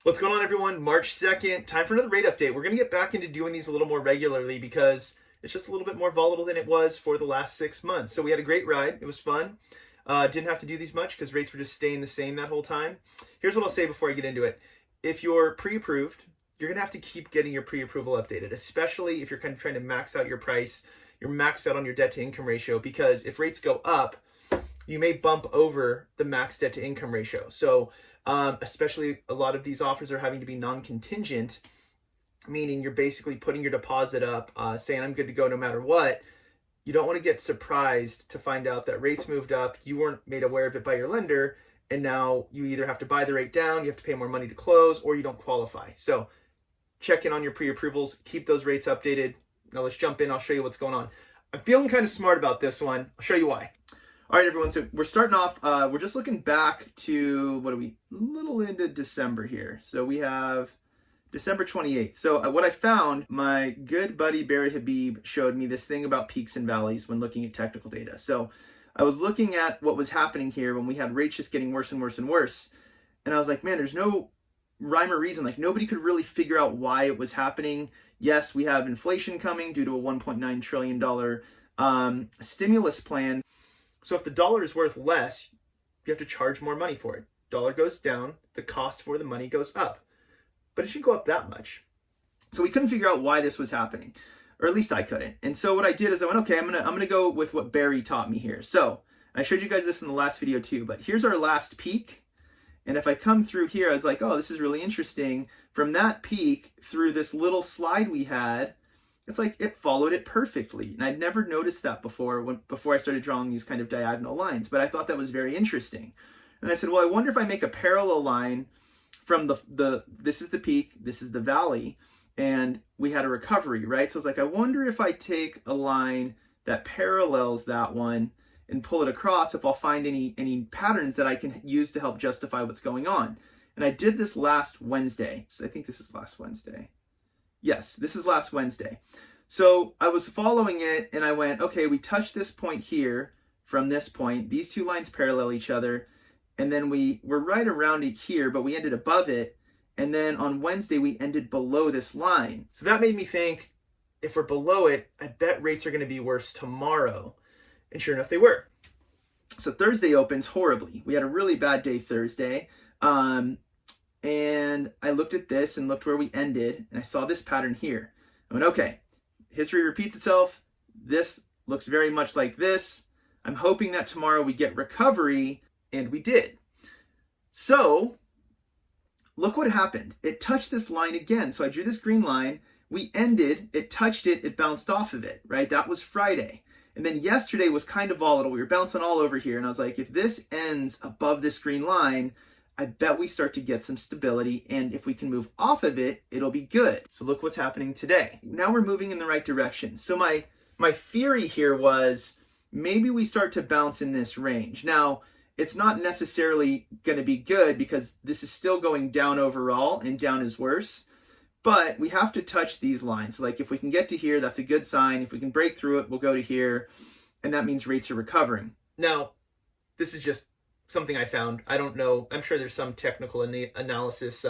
What's going on, everyone? March 2nd, time for another rate update. We're going to get back into doing these a little more regularly because it's just a little bit more volatile than it was for the last 6 months. So we had a great ride. It was fun. Didn't have to do these much because rates were just staying the same that whole time. Here's what I'll say before I get into it. If you're pre-approved, you're going to have to keep getting your pre-approval updated, especially if you're kind of trying to max out your price. You're maxed out on your debt to income ratio because if rates go up, you may bump over the max debt to income ratio. So especially a lot of these offers are having to be non-contingent, meaning you're basically putting your deposit up, saying I'm good to go no matter what. You don't want to get surprised to find out that rates moved up, you weren't made aware of it by your lender, and now you either have to buy the rate down, you have to pay more money to close, or you don't qualify. So check in on your pre-approvals, keep those rates updated. Now let's jump in, I'll show you what's going on. I'm feeling kind of smart about this one. I'll show you why. All right, everyone, so we're starting off, we're just looking back to, a little into December here. So we have December 28th. So what I found, my good buddy Barry Habib showed me this thing about peaks and valleys when looking at technical data. So I was looking at what was happening here when we had rates just getting worse and worse and worse. And I was like, man, there's no rhyme or reason. Like, nobody could really figure out why it was happening. Yes, we have inflation coming due to a $1.9 trillion stimulus plan. So if the dollar is worth less, you have to charge more money for it. Dollar goes down, the cost for the money goes up. But it shouldn't go up that much. So we couldn't figure out why this was happening, or at least I couldn't. And so what I did is I went, okay, I'm gonna go with what Barry taught me here. So I showed you guys this in the last video too, but here's our last peak. And if I come through here, I was like, oh, this is really interesting. From that peak through this little slide we had, it's like it followed it perfectly. And I'd never noticed that before I started drawing these kind of diagonal lines, but I thought that was very interesting. And I said, well, I wonder if I make a parallel line from this is the peak, this is the valley, and we had a recovery, right? So I was like, I wonder if I take a line that parallels that one and pull it across, if I'll find any patterns that I can use to help justify what's going on. And I did this last Wednesday. So I think this is last Wednesday. Yes, this is last Wednesday. So I was following it and I went, okay, we touched this point here from this point. These two lines parallel each other. And then we were right around it here, but we ended above it. And then on Wednesday, we ended below this line. So that made me think, if we're below it, I bet rates are going to be worse tomorrow. And sure enough, they were. So Thursday opens horribly. We had a really bad day Thursday. And I looked at this and looked where we ended, and I saw this pattern here. I went, okay, history repeats itself. This looks very much like this. I'm hoping that tomorrow we get recovery, and we did. So look what happened. It touched this line again. So I drew this green line. We ended, it touched it, it bounced off of it, right? That was Friday. And then yesterday was kind of volatile. We were bouncing all over here, and I was like, if this ends above this green line, I bet we start to get some stability, and if we can move off of it, it'll be good. So look what's happening today. Now we're moving in the right direction. So my theory here was maybe we start to bounce in this range. Now, it's not necessarily going to be good because this is still going down overall, and down is worse. But we have to touch these lines. Like if we can get to here, that's a good sign. If we can break through it, we'll go to here, and that means rates are recovering. Now, this is just something I found. I don't know. I'm sure there's some technical analysis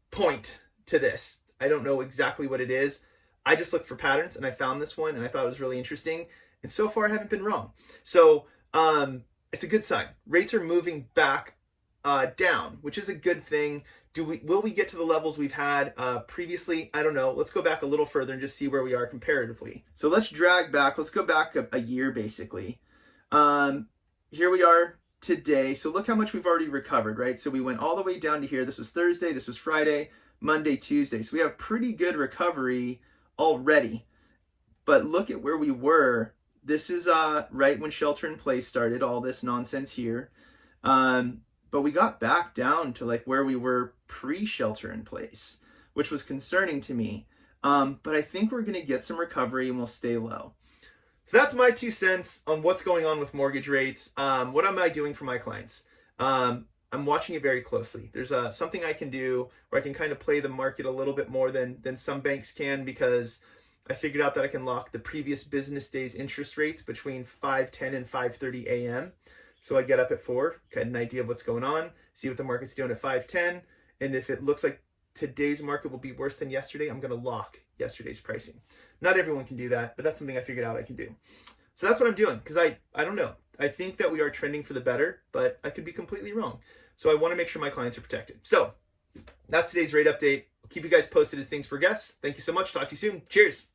point to this. I don't know exactly what it is. I just looked for patterns and I found this one and I thought it was really interesting. And so far I haven't been wrong. So it's a good sign. Rates are moving back down, which is a good thing. Will we get to the levels we've had previously? I don't know. Let's go back a little further and just see where we are comparatively. So let's drag back. Let's go back a year basically. Here we are today. So look how much we've already recovered, right? So we went all the way down to here. This was Thursday, this was Friday, Monday, Tuesday. So we have pretty good recovery already. But look at where we were. This is right when shelter in place started, all this nonsense here. But we got back down to like where we were pre-shelter in place, which was concerning to me. But I think we're gonna get some recovery and we'll stay low. So that's my 2 cents on what's going on with mortgage rates. What am I doing for my clients? I'm watching it very closely. There's something I can do where I can kind of play the market a little bit more than some banks can, because I figured out that I can lock the previous business day's interest rates between 5:10 and 5:30 a.m. So I get up at 4, get an idea of what's going on, see what the market's doing at 510. And if it looks like today's market will be worse than yesterday, I'm going to lock yesterday's pricing. Not everyone can do that, but that's something I figured out I can do. So that's what I'm doing, because I don't know. I think that we are trending for the better, but I could be completely wrong. So I want to make sure my clients are protected. So that's today's rate update. I'll keep you guys posted as things progress. Thank you so much. Talk to you soon. Cheers.